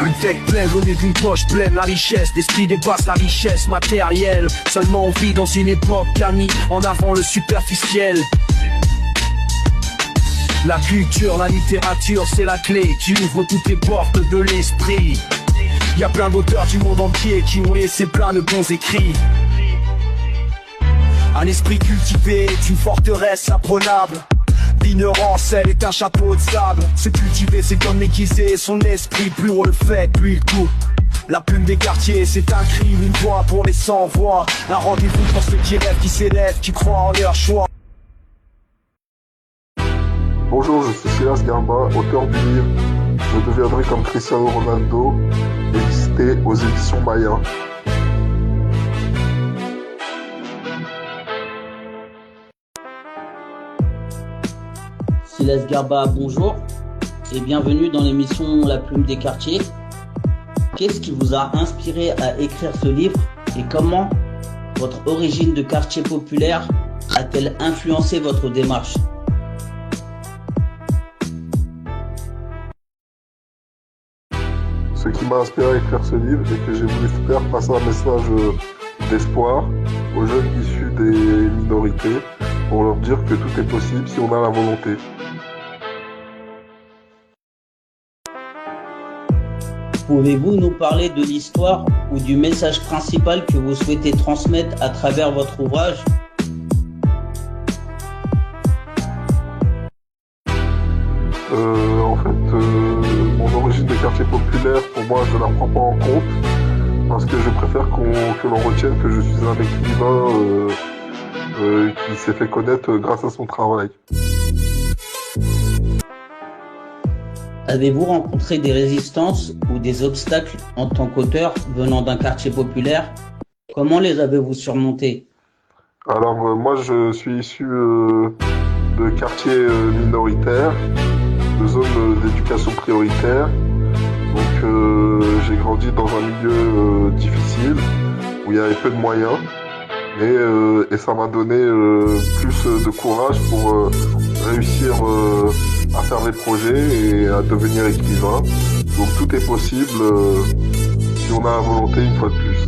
Une tête pleine au lieu d'une poche pleine, la richesse, l'esprit dépasse la richesse matérielle. Seulement on vit dans une époque qui a mis en avant le superficiel. La culture, la littérature, c'est la clé qui ouvre toutes les portes de l'esprit. Y a plein d'auteurs du monde entier qui ont laissé plein de bons écrits. Un esprit cultivé est une forteresse imprenable. L'ignorance, elle est un chapeau de sable. Se cultiver, c'est comme aiguiser son esprit. Plus on le fait, plus il coupe. La plume des quartiers, c'est un crime, une voix pour les sans-voix. Un rendez-vous pour ceux qui rêvent, qui s'élèvent, qui croient en leur choix. Bonjour, je suis Silas Garba, auteur du livre « Je deviendrai comme Cristiano Ronaldo », édité aux éditions Maya. Silas Garba, bonjour et bienvenue dans l'émission La Plume des Quartiers. Qu'est-ce qui vous a inspiré à écrire ce livre et comment votre origine de quartier populaire a-t-elle influencé votre démarche ? Ce qui m'a inspiré à écrire ce livre et que j'ai voulu faire passer un message d'espoir aux jeunes issus des minorités pour leur dire que tout est possible si on a la volonté. Pouvez-vous nous parler de l'histoire ou du message principal que vous souhaitez transmettre à travers votre ouvrage ? Mon origine des quartiers populaires, pour moi, je ne la prends pas en compte parce que je préfère que l'on retienne que je suis un écrivain qui s'est fait connaître grâce à son travail. Avez-vous rencontré des résistances ou des obstacles en tant qu'auteur venant d'un quartier populaire ? Comment les avez-vous surmontés ? Alors moi je suis issu de quartiers minoritaires, de zones d'éducation prioritaire. Donc j'ai grandi dans un milieu difficile où il y avait peu de moyens et ça m'a donné plus de courage pour réussir à faire des projets et à devenir écrivain. Donc tout est possible si on a la volonté une fois de plus.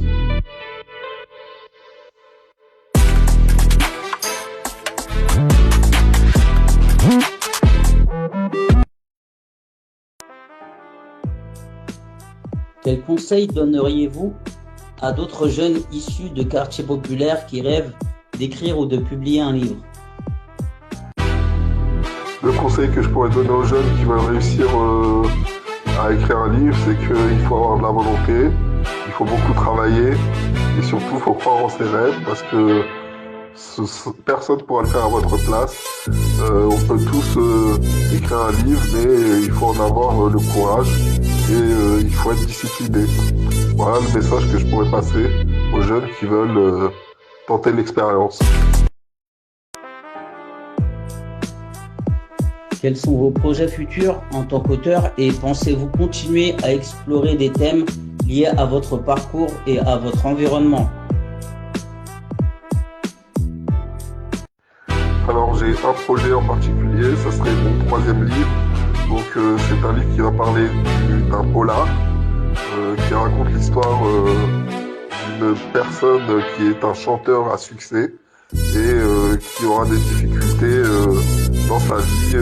Quels conseils donneriez-vous à d'autres jeunes issus de quartiers populaires qui rêvent d'écrire ou de publier un livre ? Le conseil que je pourrais donner aux jeunes qui veulent réussir à écrire un livre, c'est qu'il faut avoir de la volonté, il faut beaucoup travailler et surtout il faut croire en ses rêves parce que personne ne pourra le faire à votre place. On peut tous écrire un livre, mais il faut en avoir le courage et il faut être discipliné. Voilà le message que je pourrais passer aux jeunes qui veulent tenter l'expérience. Quels sont vos projets futurs en tant qu'auteur et pensez-vous continuer à explorer des thèmes liés à votre parcours et à votre environnement ? Alors j'ai un projet en particulier, ça serait mon 3e livre. Donc c'est un livre qui va parler d'un polar qui raconte l'histoire d'une personne qui est un chanteur à succès et qui aura des difficultés dans sa vie.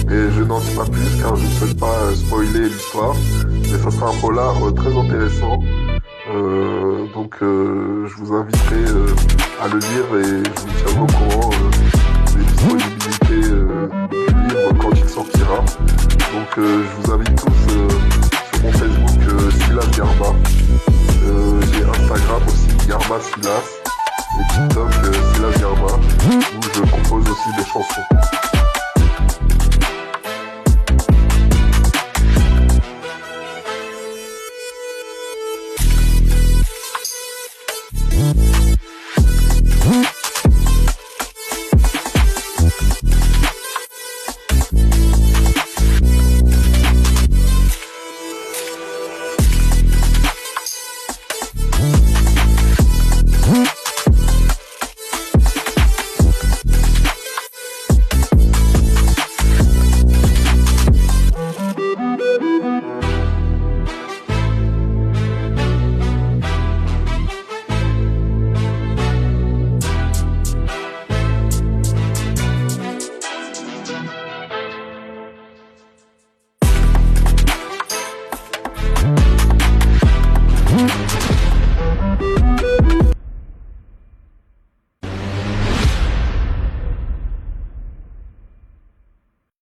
Et je n'en dis pas plus car je ne souhaite pas spoiler l'histoire. Mais ça sera un polar très intéressant. Donc je vous inviterai à le lire et je vous tiendrai au courant des disponibilités du livre quand il sortira. Donc je vous invite tous sur mon Facebook Silas Garba. J'ai Instagram aussi Garba Silas et TikTok Silas Garba où je compose aussi des chansons.